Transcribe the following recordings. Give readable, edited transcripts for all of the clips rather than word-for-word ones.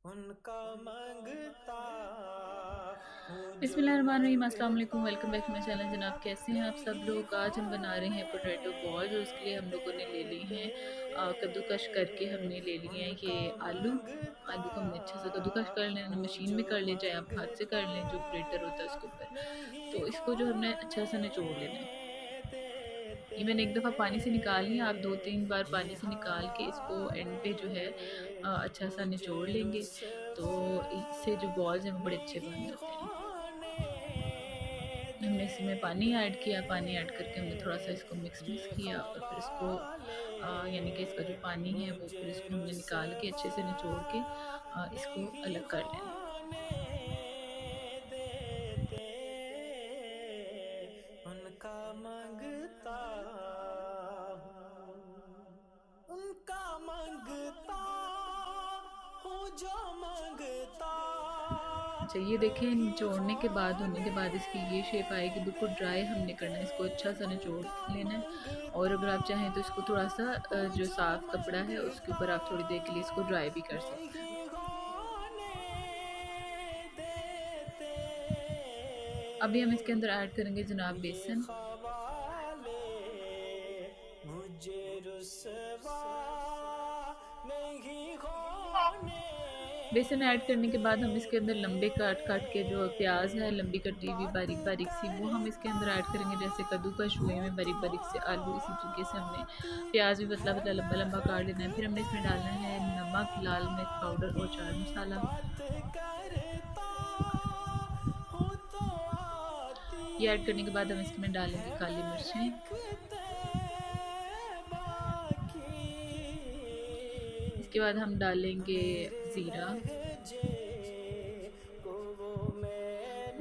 उनका मांगता हूँ जो बिस्मिल्लाहिर्रहमानिर्रहीम, अस्सलाम मांगता वालेकुम। Welcome back to my channel. जनाब, कैसे हैं आप सब लोग? आज हम बना रहे हैं पोटैटो बॉल्स और उसके लिए हम लोगों ने ले ली हैं कद्दूकश करके हमने ले लिए हैं ये उनका आलू। मांगता आलू को हमने अच्छे से कद्दूकश कर लेना, हूँ मशीन में जो कर लें चाहे आप हाथ से कर लें, जो मांगता ग्रेटर होता है उसके ऊपर। नहीं तो इसको जो हमने अच्छा सा होने निचोड़ लेना है। देते ये मैंने एक दफ़ा पानी से निकाल लिया, आप 2-3 बार ये पानी से निकाल के इसको एंड पे जो है हवाले अच्छा सा मुझे निचोड़ लेंगे। तो रुसवा इससे जो बॉल्स हैं वो बड़े अच्छे बन नहीं जाते हैं। होने हमने इसमें पानी ऐड किया, पानी ऐड देते करके हमने थोड़ा-सा इसको मिक्स ये किया और फिर इसको हवाले यानी कि इसका जो पानी है वो फिर मुझे इसको हमने निकाल के अच्छे से रुसवा निचोड़ के इसको नहीं अलग कर लेना है। होने देते उनका मांगता हूँ उनका मांगता हूँ जो मांगता अच्छा, ये देखें निचोड़ने के बाद होने के बाद इसकी ये शेप आएगी, बिल्कुल ड्राई हमने करना है इसको, अच्छा सा निचोड़ उनका लेना है। और मांगता अगर आप चाहें तो इसको थोड़ा-सा हूँ जो जो साफ़ कपड़ा है उसके ऊपर आप थोड़ी देर मांगता के लिए इसको ड्राई भी कर सकते हैं। नहीं होने देते अभी हम इसके अंदर ऐड करेंगे जनाब ये बेसन। ख्वाले मुझे रुसवा नहीं होने बेसन ऐड करने के बाद हम इसके अंदर लंबे काट-काट के जो देते प्याज़ है लंबी कटी हुई बात बारीक-बारीक सी, वो हम इसके अंदर ऐड करेंगे। जैसे कद्दूकस हुए हूँ में तो बारीक-बारीक से आलू, इसी तरीके से हमने बात प्याज़ भी है पतला-पतला, लंबा-लंबा काट लेना है। फिर हमने इसमें डालना है नमक, लाल मिर्च करता पाउडर और चाट की मसाला। बात करता हूँ तो आती ये ऐड करने के बाद हम इसमें डालेंगे है काली मिर्चें। महकते बाकी इसके बाद हम डालेंगे मेरे ज़ीरा लहजे को वो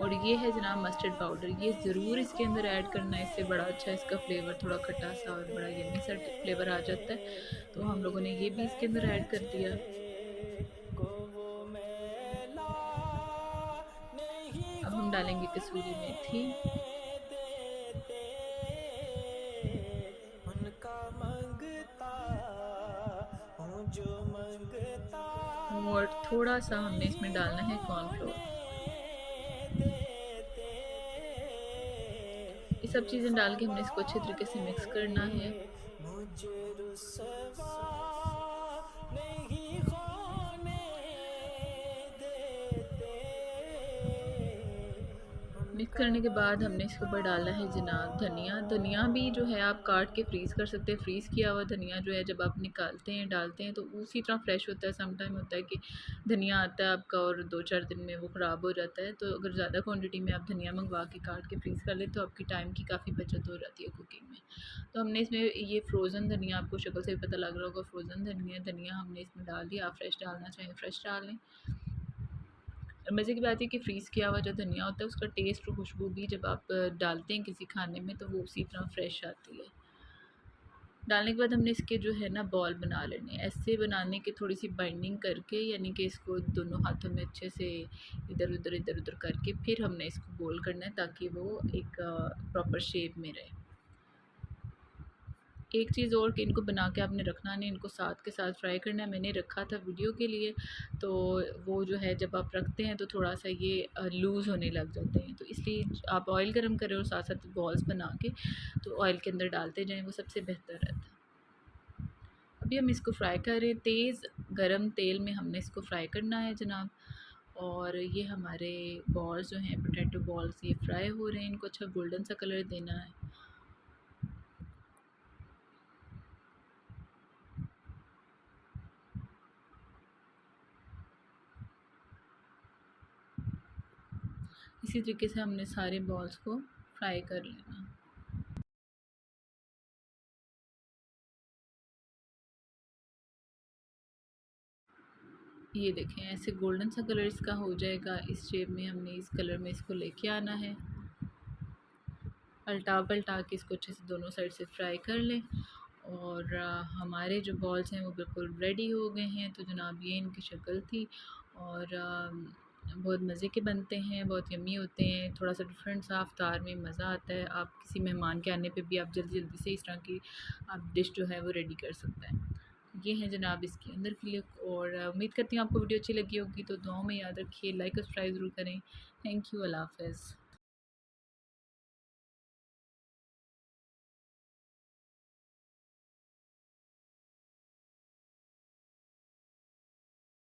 और मैला ये है जनाब मस्टर्ड पाउडर। ये ज़रूर नहीं इसके अंदर ऐड करना है, इससे बड़ा अच्छा इसका फ्लेवर थोड़ा होने खट्टा-सा और बड़ा यम्मी सा फ्लेवर आ जाता है। देते तो हम लोगों ने मेरे ये भी इसके अंदर ऐड कर दिया। लहजे को वो मैला नहीं अब हम डालेंगे होने कसूरी मेथी देते उनका मांगता हूँ जो मांगता और थोड़ा-सा हमने इसमें नहीं डालना है कॉर्नफ्लोर। होने देते ये सब ये चीज़ें डाल के हमने इसको अच्छे तरीके से ख्वाले मिक्स करना है। मुझे रुसवा नहीं होने देते मिक्स उनका करने के बाद हमने इसके मांगता ऊपर डालना है जनाब धनिया। धनिया भी जो है आप काट के फ्रीज़ कर सकते हैं। फ्रीज़ किया हुआ धनिया जो है जब आप निकालते हैं डालते हैं तो उसी तरह फ्रेश होता है। सम टाइम होता है कि धनिया आता है आपका और 2-4 दिन में वो ख़राब हो जाता है। तो अगर ज़्यादा क्वांटिटी में आप धनिया मंगवा के काट के फ्रीज़ कर लें तो आपकी टाइम की काफ़ी बचत हो जाती है कुकिंग में। तो हमने इसमें ये फ्रोज़न धनिया, आपको शक्ल से भी पता लग रहा होगा फ्रोज़न धनिया हमने इसमें डाल दिया। आप फ्रेश डालना चाहें फ्रेश डाल लें। और मज़े की बात है कि फ्रीज़ किया हुआ जो धनिया होता है उसका टेस्ट और खुशबू भी जब आप डालते हैं किसी खाने में तो वो उसी तरह फ्रेश आती है। डालने के बाद हमने इसके जो है ना बॉल बना लेने हैं। ऐसे बनाने की थोड़ी सी बाइंडिंग करके, यानी कि इसको दोनों हाथों में अच्छे से इधर-उधर करके फिर हमने इसको गोल करना है ताकि वो एक प्रॉपर शेप में रहे। एक चीज़ और कि इनको बना के आपने रखना नहीं, इनको साथ के साथ फ्राई करना है। मैंने रखा था वीडियो के लिए, तो वो जो है जब आप रखते हैं तो थोड़ा-सा ये लूज़ होने लग जाते हैं। तो इसलिए आप ऑयल गरम करें और साथ-साथ बॉल्स बना के तो ऑयल के अंदर डालते जाएँ, वो सबसे बेहतर रहता है। अभी हम इसको फ्राई कर रहे हैं, तेज़ गरम तेल में हमने इसको फ्राई करना है जनाब। और ये हमारे बॉल्स जो हैं पोटैटो बॉल्स ये फ्राई हो रहे हैं, इनको अच्छा गोल्डन सा कलर देना है। इसी तरीके से हमने सारे बॉल्स को फ्राई कर लेना। ये देखें ऐसे गोल्डन सा कलर इसका हो जाएगा। इस शेप में हमने इस कलर में इसको लेके आना है। पलटा-पलटा के इसको अच्छे से दोनों साइड से फ्राई कर लें। और हमारे जो बॉल्स हैं वो बिल्कुल रेडी हो गए हैं। तो जनाब ये इनकी शक्ल थी और बहुत मज़े के बनते हैं, बहुत यम्मी होते हैं। थोड़ा सा डिफरेंट सा इफ्तार में मज़ा आता है। आप किसी मेहमान के आने पे भी आप जल्दी-जल्दी से इस तरह की आप डिश जो है वो रेडी कर सकते हैं। ये है जनाब इसके अंदर की लुक। और उम्मीद करती हूँ आपको वीडियो अच्छी लगी होगी, तो दुआओं में याद रखिए, लाइक और सब्सक्राइब ज़रूर करें। थैंक यू, अल्लाह हाफ़िज़।